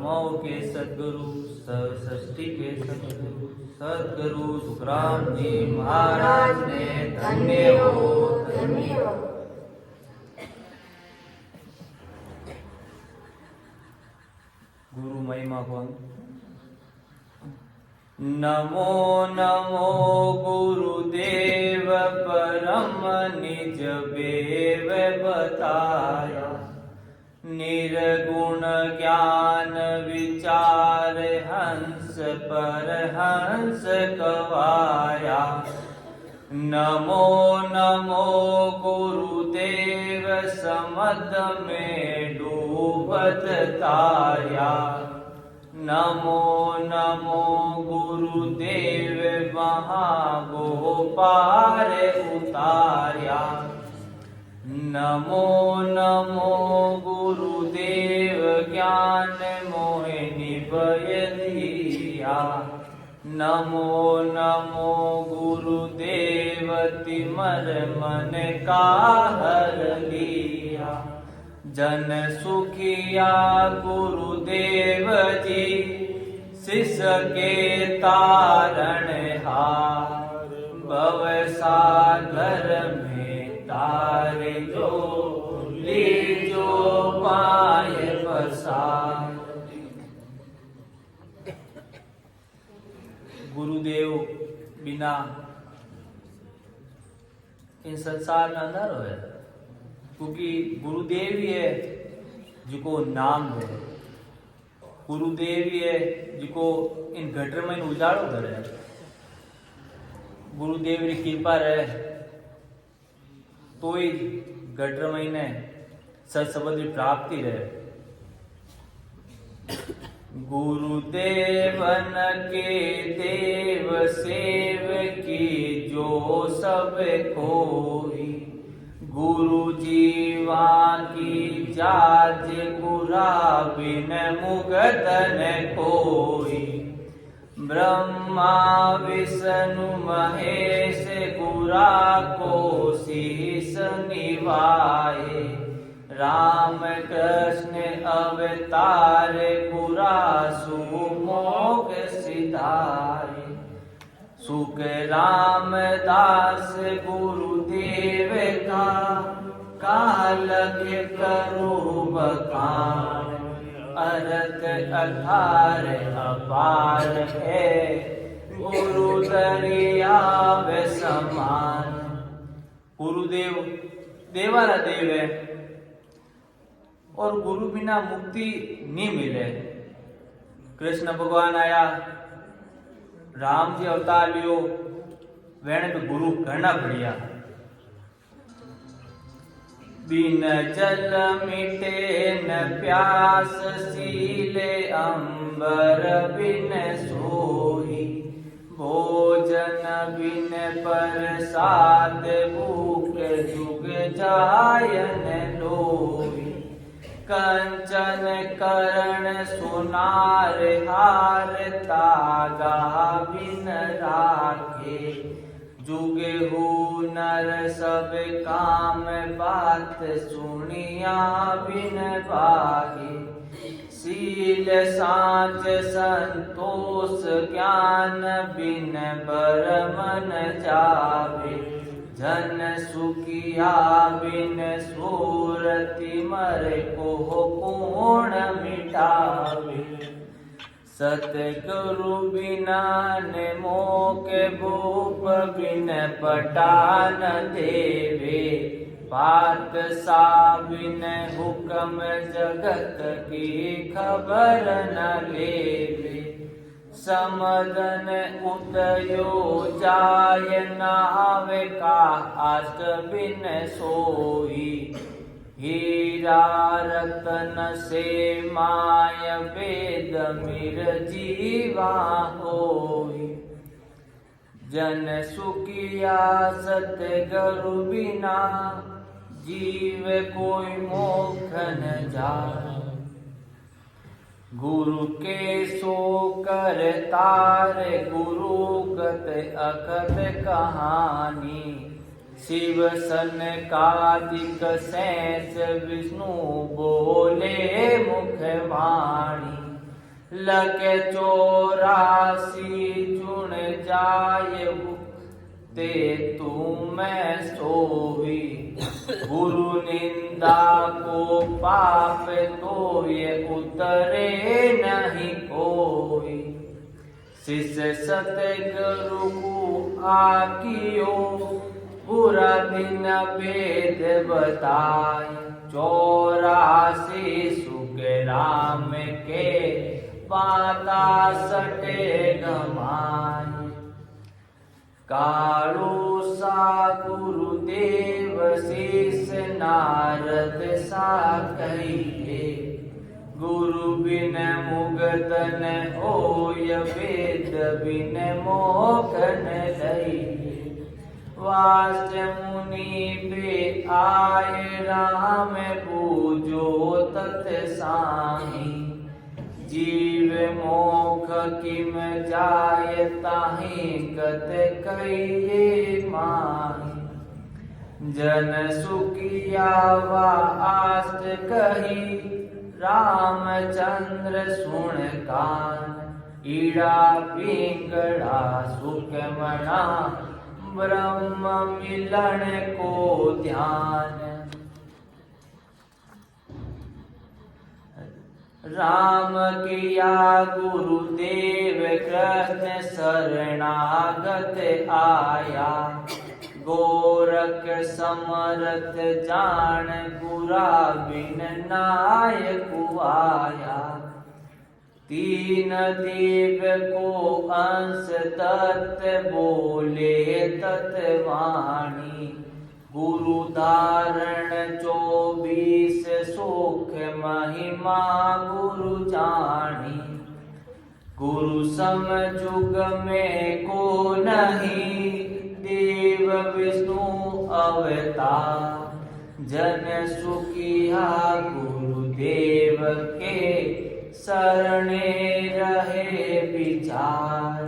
मऊ के सदगुरु षष्ठी के सदगुरु सुखराम जी महाराज ने धन्य हो धन्य हो। गुरु महिमा को नमो नमो गुरुदेव परम निज बेव बताया। निर्गुण ज्ञान विचार हंस पर हंस कवाया। नमो नमो गुरुदेव समद में डूबत ताया। नमो नमो गुरुदेव महागो पार उतार्या। नमो नमो गुरुदेव ज्ञान मोहि निभय दिया। नमो नमो गुरुदेव तिमर मन का हर लिया। जन सुखिया गुरुदेव जी शिष के तारण हार। भव सागर में तार जो लीजो पाय पसार। गुरुदेव बिना इन संसार में अंधारो है, क्योंकि गुरुदेव ही है जिको नाम दे। गुरुदेव ही है जिको इन घटर में उजाड़ो करे। गुरुदेव की कृपा रहे तो ही घटर महीने सत्सबद की प्राप्ति रहे। गुरुदेवन के देव सेव की जो सब कोई। गुरु जीवा की जाज गुरा बिन मुगदन कोई। ब्रह्मा विष्णु महेश गुरा को शीस निभाए। राम कृष्ण अवतार गुरा सुमोग सिधाए। सुख रामदास गुरुदेव का काल के करो बखान। अरत अधार अपार है गुरु दरियाव समान। गुरुदेव देवारा देव है और गुरु बिना मुक्ति नहीं मिले। कृष्ण भगवान आया, राम जी अवतार लियो, वेण पे गुरु करना पड़िया। बिन जल मिटे न प्यास सीले अंबर बिन सोई। भोजन बिन प्रसाद भूख जुग जायन लोई। कंचन करण सुनार हार तागा बिन राखे। जुग हो नर सब काम बात सुनिया बिन भागे। शील सांच संतोष ज्ञान बिन बर मन जावे। जन सुखिया बिन सूरति मर को कोण मिटावे। सतगुरु बिना मोक भूप बिन पटान देवे। बात सा बिन हुक्म जगत की खबर न लेवे। समदन उतयो जाय नावे का आस बिन सोई। हीरा रतन से माय वेद मिर जीवा होई। जन सुखिया सतगुरु बिना जीव कोई मोक्ष न जाए। गुरु के सो कर तार गुरु गत अखत कहानी। शिव सन कादिक सैंस विष्णु बोले मुख वाणी। लके 84 चुन जाय ते तू मैं सोवी। गुरु निंदा को पाप तो ये उतरे नहीं कोई। शिष्य सतगुरु को आकियो पूरा दिन वेद बताए। 84 सुख राम के पाता सटे गमाए। कालू सा गुरुदेव शिष्य नारद सा कहिए। गुरु बिन मुगत न होय वेद बिन मोख न दइए। वास मुनि पे आए राम पूजो तत साही। जीव मोख किम जाय ताहि गत कहिए माही। जन सुखिया वा आस्त कही रामचंद्र सुन कान। ईड़ा पिंगड़ा सुख मना ब्रह्म मिलन को ध्यान। राम किया गुरुदेव कृष्ण शरणागत आया। गोरख समरथ जान गुरा बिन नायक आया। तीन देव को अंश तत् बोले तत्वाणी। गुरु धारण 24 सुख महिमा गुरु जानी। गुरु सम जुग में को नहीं देव विष्णु अवतार। जन सुखिया गुरुदेव के शरणे रहे विचार।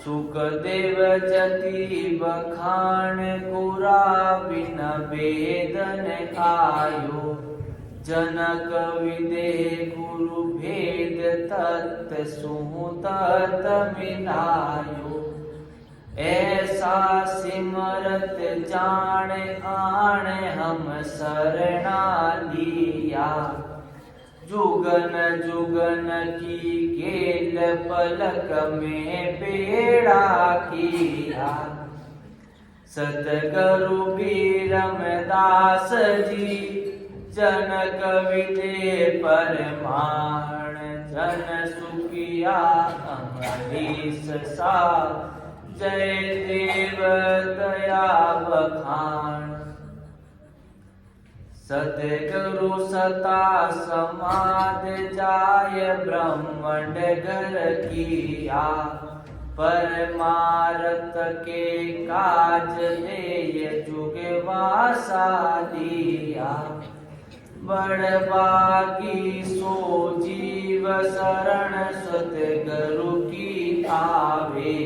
सुखदेव जति बखान गुरा बिन वेदन आयो। जनक विदे गुरु भेद तत् सुहु तत् मिलायो। ऐसा सिमरत जान आण हम शरणा लिया। जुगन जुगन की केल पलक में बेड़ा किया। सतगुरु बीरमदास जी जनक विदे परमाण। जन सुखिया अमरीश सा जय देव दया बखान। सतगुरु सता समाध जाय ब्रह्मंड घर किया। परमारथ के काज ले जुग वासा दिया। बड़बागी सो जीव शरण सतगुरु की आवे।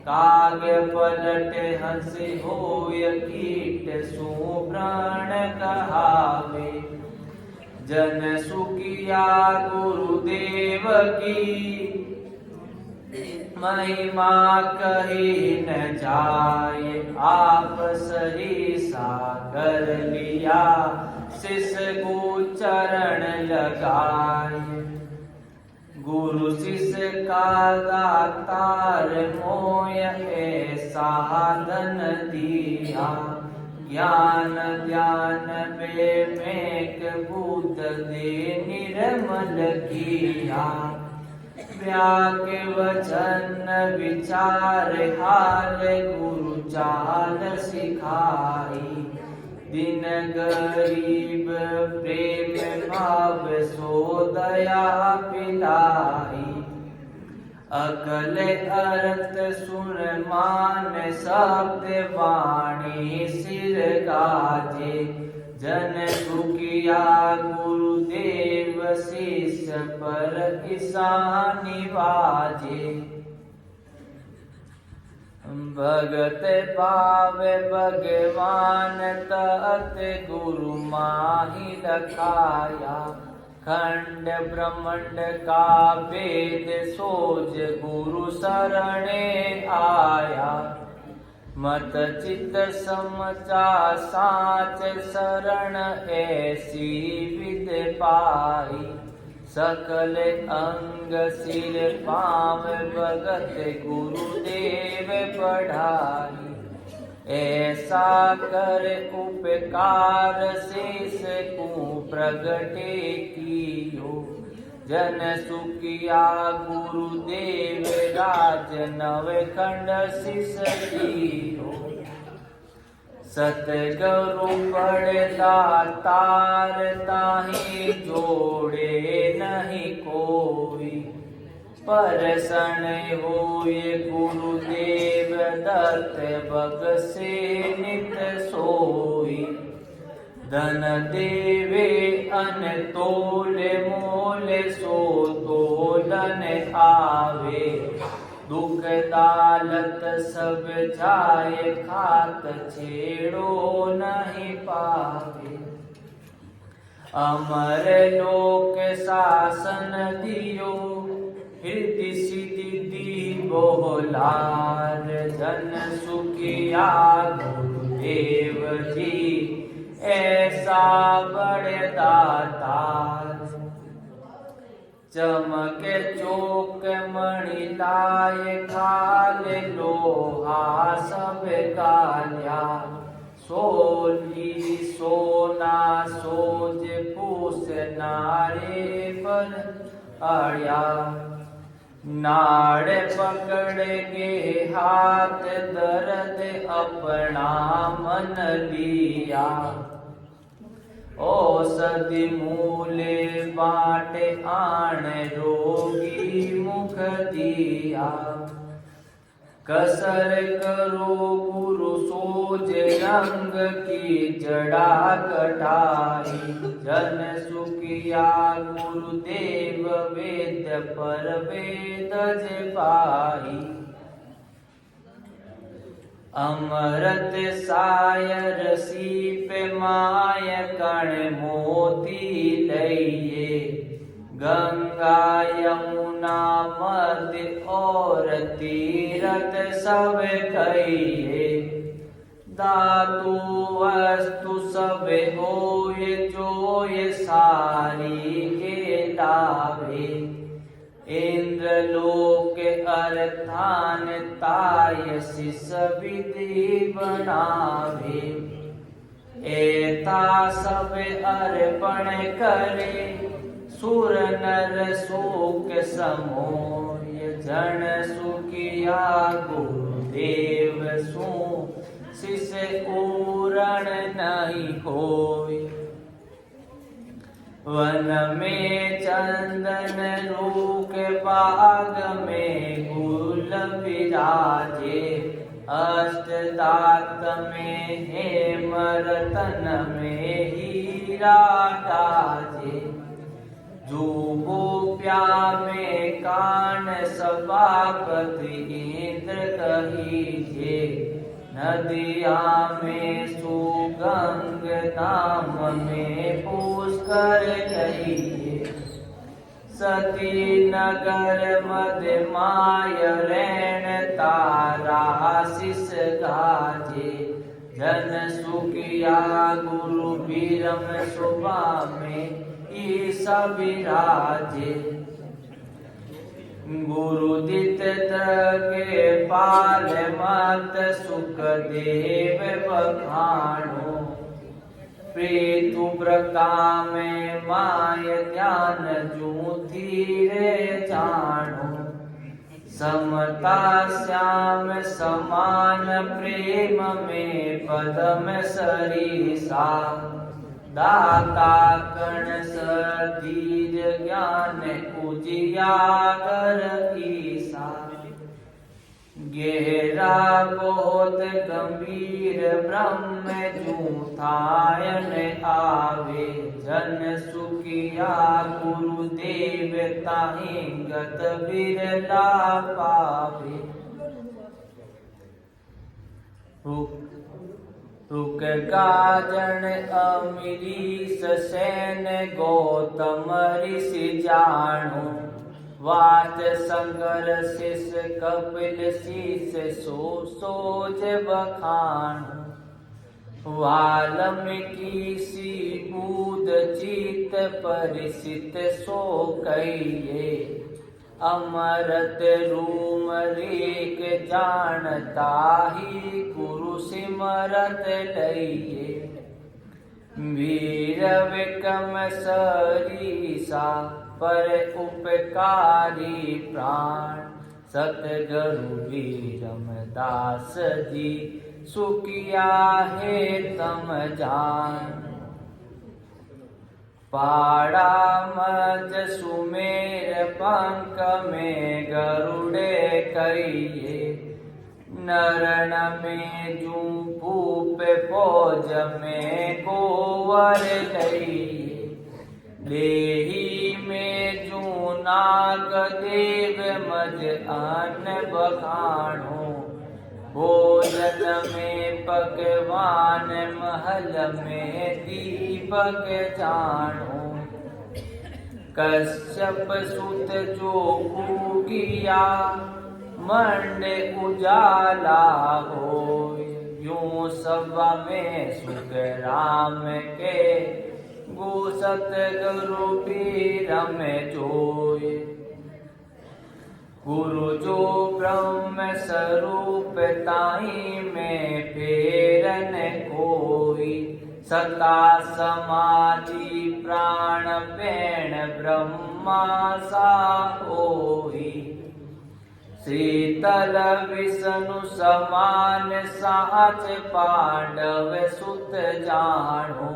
काग पलट हंस होय कीट सो प्राण कहावे। जन सुखिया गुरुदेव की महिमा कही न जाय। आप सही सागर लिया शिष्य को चरण लगाए। गुरु शिष्य का दातार मोय साधन दिया। ज्ञान ध्यान विवेक बुद्ध दे निर्मल किया। व्याक वचन विचार हाल गुरु चाल सिखाई। दिन गरीब प्रेम भाव सो दया पिलाई। अकल अर्थ सुन मान शब्द वाणी सिर गाजे। जन सुखिया गुरुदेव शिष्य पर ईशानी बाजे। भगत पावे भगवान तत गुरु माही रखाया। खंड ब्रह्मांड का वेद सोज गुरु शरणे आया। मत चित समझा साच शरण ऐसी विद पाई। सकल अंग सिर पाव भगत गुरुदेव पढ़ाई। ऐसा कर उपकार शेष को प्रगटे कियो। जन सुखिया गुरुदेव राज नव खंड शिष कियो। सतगुरु पढ़ता तार ताहि जोड़े नहीं कोई। परसण होय गुरुदेव दत्त बगसे नित सोई। धन देवे अनतोल मोल सो तोलन आवे। दुख दालत सब जाए खात छेड़ो नहीं पावे। अमर लोक शासन दियो हृदय सिद्धि दी बोलार। जन सुखिया गुरुदेव जी ऐसा बड़े दातार। चमक चौक मणि लाए खाल लोहा सब काल्या। सोली सोना सोज पूस नारे पर आया। नाड़ पकड़ के हाथ दर्द अपना मन लिया। औषधि मूले बाटे आण रोगी मुख दिया। कसर करो गुरु सोज रंग की जड़ा कटाई। जन सुखिया गुरुदेव वेद पर वेद पाई। अमृत सायर सीप माय कण मोती लइए। गंगा यमुना मध्य और तीरथ सब कहिए। धातु वस्तु सब होय जोय सारी के लावे। इंद्र लोक अर्थान ताय शिष विधि बनावे। एता सब अर्पण करे सुर नर शोक समोय। जन सुखिया गुरुदेव सो शिष पूरण नहीं होय। वन में चंदन रूक बाग में गुल विराजे। अष्टदात में हेम रतन में हीरा गाजे। जोगोप्या में कान सभापति इंद्र कहीजे। नदिया में सुगंग नाम में पुष्कर कहिए। सती नगर मध्य माय रैन तारा शिष गाजे। जन सुखिया गुरु बीरम शोभा में ईसा विराजे। गुरुदित के पाल मत सुख देव बखानो। प्रीतु ब्रका में माय ध्यान जूथी रे जानो। समता श्याम समान प्रेम में पदम सरीसा। दाता कण सदीज ज्ञान उजियागर ईसा। गहरा बहुत गंभीर ब्रह्म जूथायन आवे। जन सुखिया गुरुदेव ताहि गत बिरला पावे। रुक गाजन अमीरीश सैन गौतम ऋषि जाणो, वाच संगर शिष कपिल शीस सो सोज बखाणो। वाल्मीकि सी बूद चित परिसित सो कहिए, अमरत रूम रेख जानता ही गुरु सिमरत लइए। वीर विक्रम सरीसा पर उपकारी प्राण, सतगुरु वीरमदास जी सुकिया है तम जान। पाड़ा मज सुमेर पंख में गरुड़े कहिए, नरण में जू भूप फौज में गोवर लइए। देही में जू नाग देव मज अन्न बखाणो, भोजन में पकवान महल में दीपक जाणो। कश्यप सुत जो कुगिया मंड उजाला होय, यूं सभा में सुख राम के गो सतगुरु पीर में जोय। गुरु जो ब्रह्म स्वरूप ताई में फेरन कोई, सता समाधि प्राण पेण ब्रह्मा सा होई। शीतल विष्णु समान साच पांडव सुत जाणो,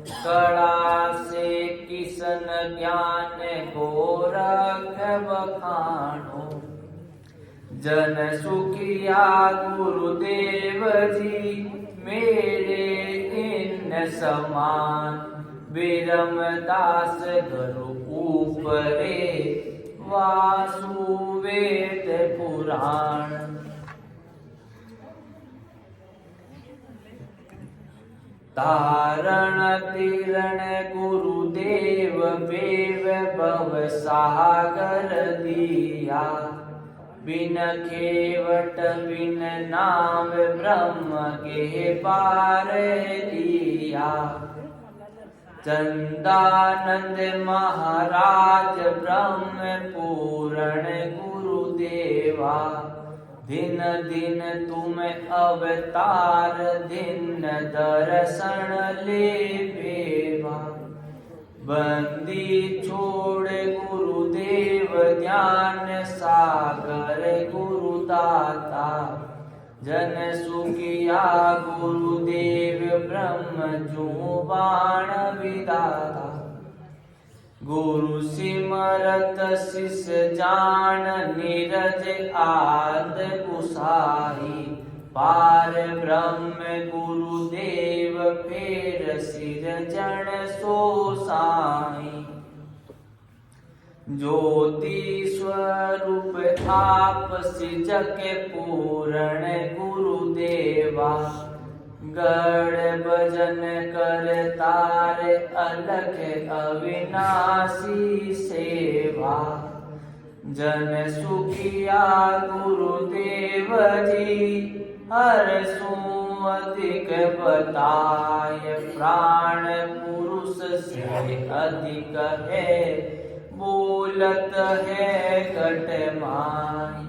कड़ा से किसन ज्ञान गोरख बखाणो। जन सुखिया गुरुदेव जी मेरे इन समान, विरमदास गुरु ऊपरे वासु वेद पुराण। तारण तीरण गुरुदेव बेव भव सागर दिया, बिन खेवट बिन नाम ब्रह्म के पार लिया। चंदानंद महाराज ब्रह्म पूरण गुरुदेवा, दिन दिन तुम अवतार दिन दर्शन ले बेवा। बंदी छोड़ गुरुदेव ज्ञान सागर गुरुदाता, जन सुखिया गुरुदेव ब्रह्म जो बाण विदाता। गुरु सिमरत शिष जान नीरज आद गुसाई, पार ब्रह्म गुरुदेव फेर सिर जन सो साई। ज्योति स्वरूप आप सिजक पूरण गुरुदेवा, गढ़ भजन कर तार अलख अविनाशी सेवा। जन सुखिया गुरुदेव जी हर सु अधिक बताय, प्राण पुरुष से अधिक है बोलत है कट माय।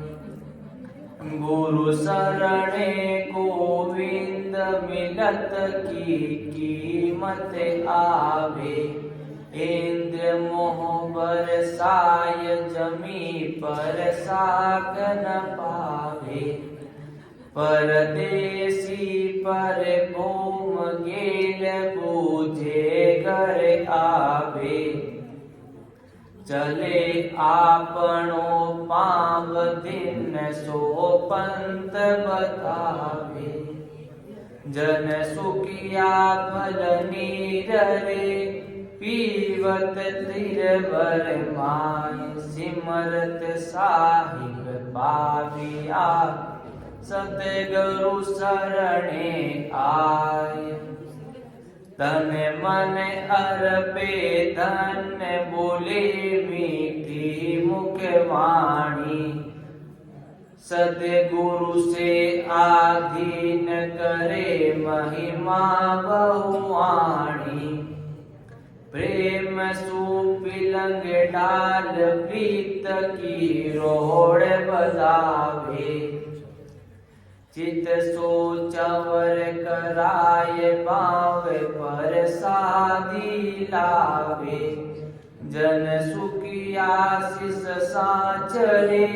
गुरु शरणे गोविंद मिलत की कीमत आवे, इंद्र मोह बरसाय जमी पर साक न पावे। परदेसी पर घूम गेल बूझे घर आवे, चले आपनो पाव दिन सो पंत बतावे। जन सुखिया फल नीर रे, पीवत तिरवर माय। सिमरत साहिब पाविया, सतगुरु शरणे आय। तन मन अर्पे धन्य बोले मीठी मुख वाणी। सतगुरु से आधीन करे महिमा बहुवाणी। प्रेम सुपिलंग डाल प्रीत की रोड़ बजावे। चित सो चवर कराए पावे पर साधी लावे। जन सुखी आशीष साचरे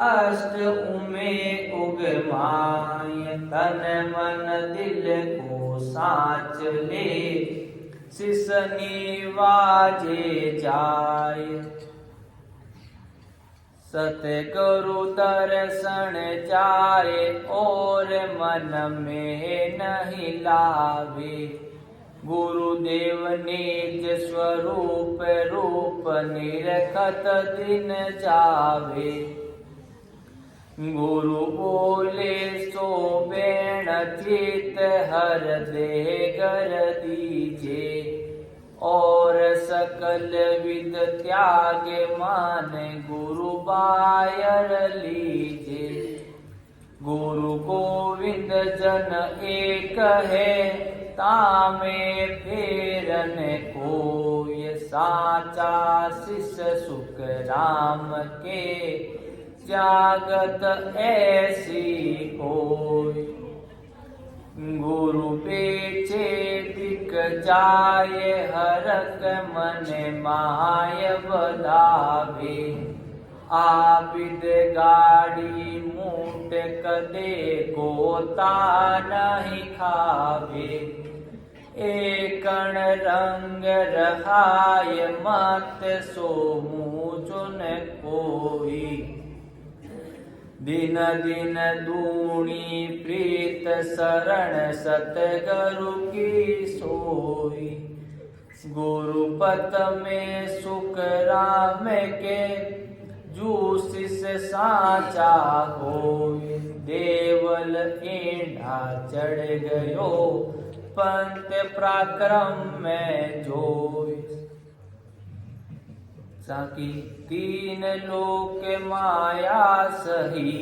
अष्ट उमे उगमाय। तन मन दिल को साच ले शिष निवाजे जाय। सतगुरु दर्शन जाए और मन में नहीं लावे। गुरुदेव निज स्वरूप रूप निरखत दिन जावे। गुरु बोले सो बेण चित हर दे कर दीजे। और सकल विद त्याग मान गुरु बायर लीजे। गुरु गोविंद जन एक है तामे फेरन कोय। साचा शिष सुख राम के जागत ऐसी होय। गुरु बेचे बिक जाए हरक मन माय बदावे। आबिद गाड़ी मूट कदे गोता नहीं खावे। एकण रंग रहाय मत सो मुझुन कोई। दिन दिन दूणी प्रीत शरण सतगुरु की सोई। गुरुपत में सुख राम के जूसिस साचा होय। देवल ईंढा चढ़ गयो पंत पराक्रम में जोय। साकी तीन लोक माया सही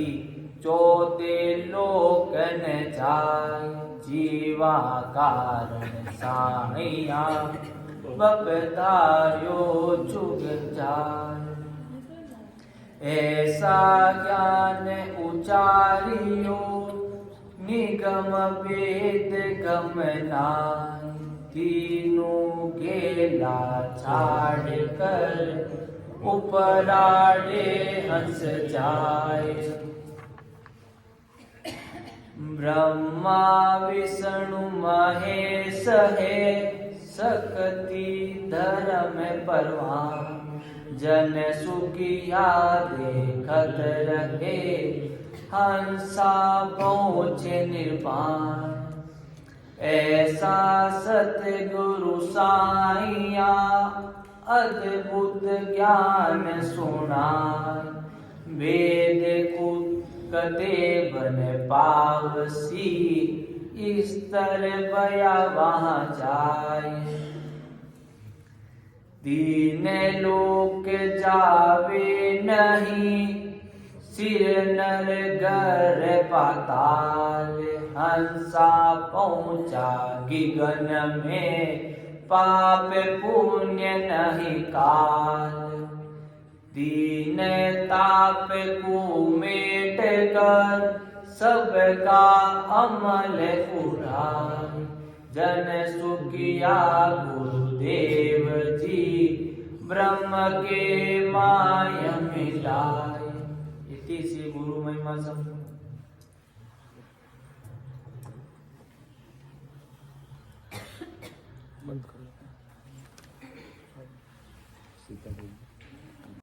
चौथे लोक न जाय। जीवा कारण साइया बपधार्यो जुग जाय। ऐसा ज्ञान उचारियो निगम वेद गम नाय। तीनों गेला छाड़ कर उपराड़े हंस जाए। ब्रह्मा विष्णु महेश है सकति धर्म परवान। जन सुखिया देखत रहे हंसा पहुँचे निर्वाण। ऐसा सतगुरु साइया अद्भुत ज्ञान सुनाय। वेद कते बन पावसी स्तर बया वहाँ जाय। तीन लोक जावे नहीं सिर नर गर पाताल। हंसा पहुँचा गगन में पाप पुण्य नहीं काल। दीन ताप कुमेट कर सबका अमल उड़ाय। जन सुखिया गुरुदेव जी ब्रह्म के माय मिलाय। इति श्री गुरु महिमा संपूर्ण। बंद करो।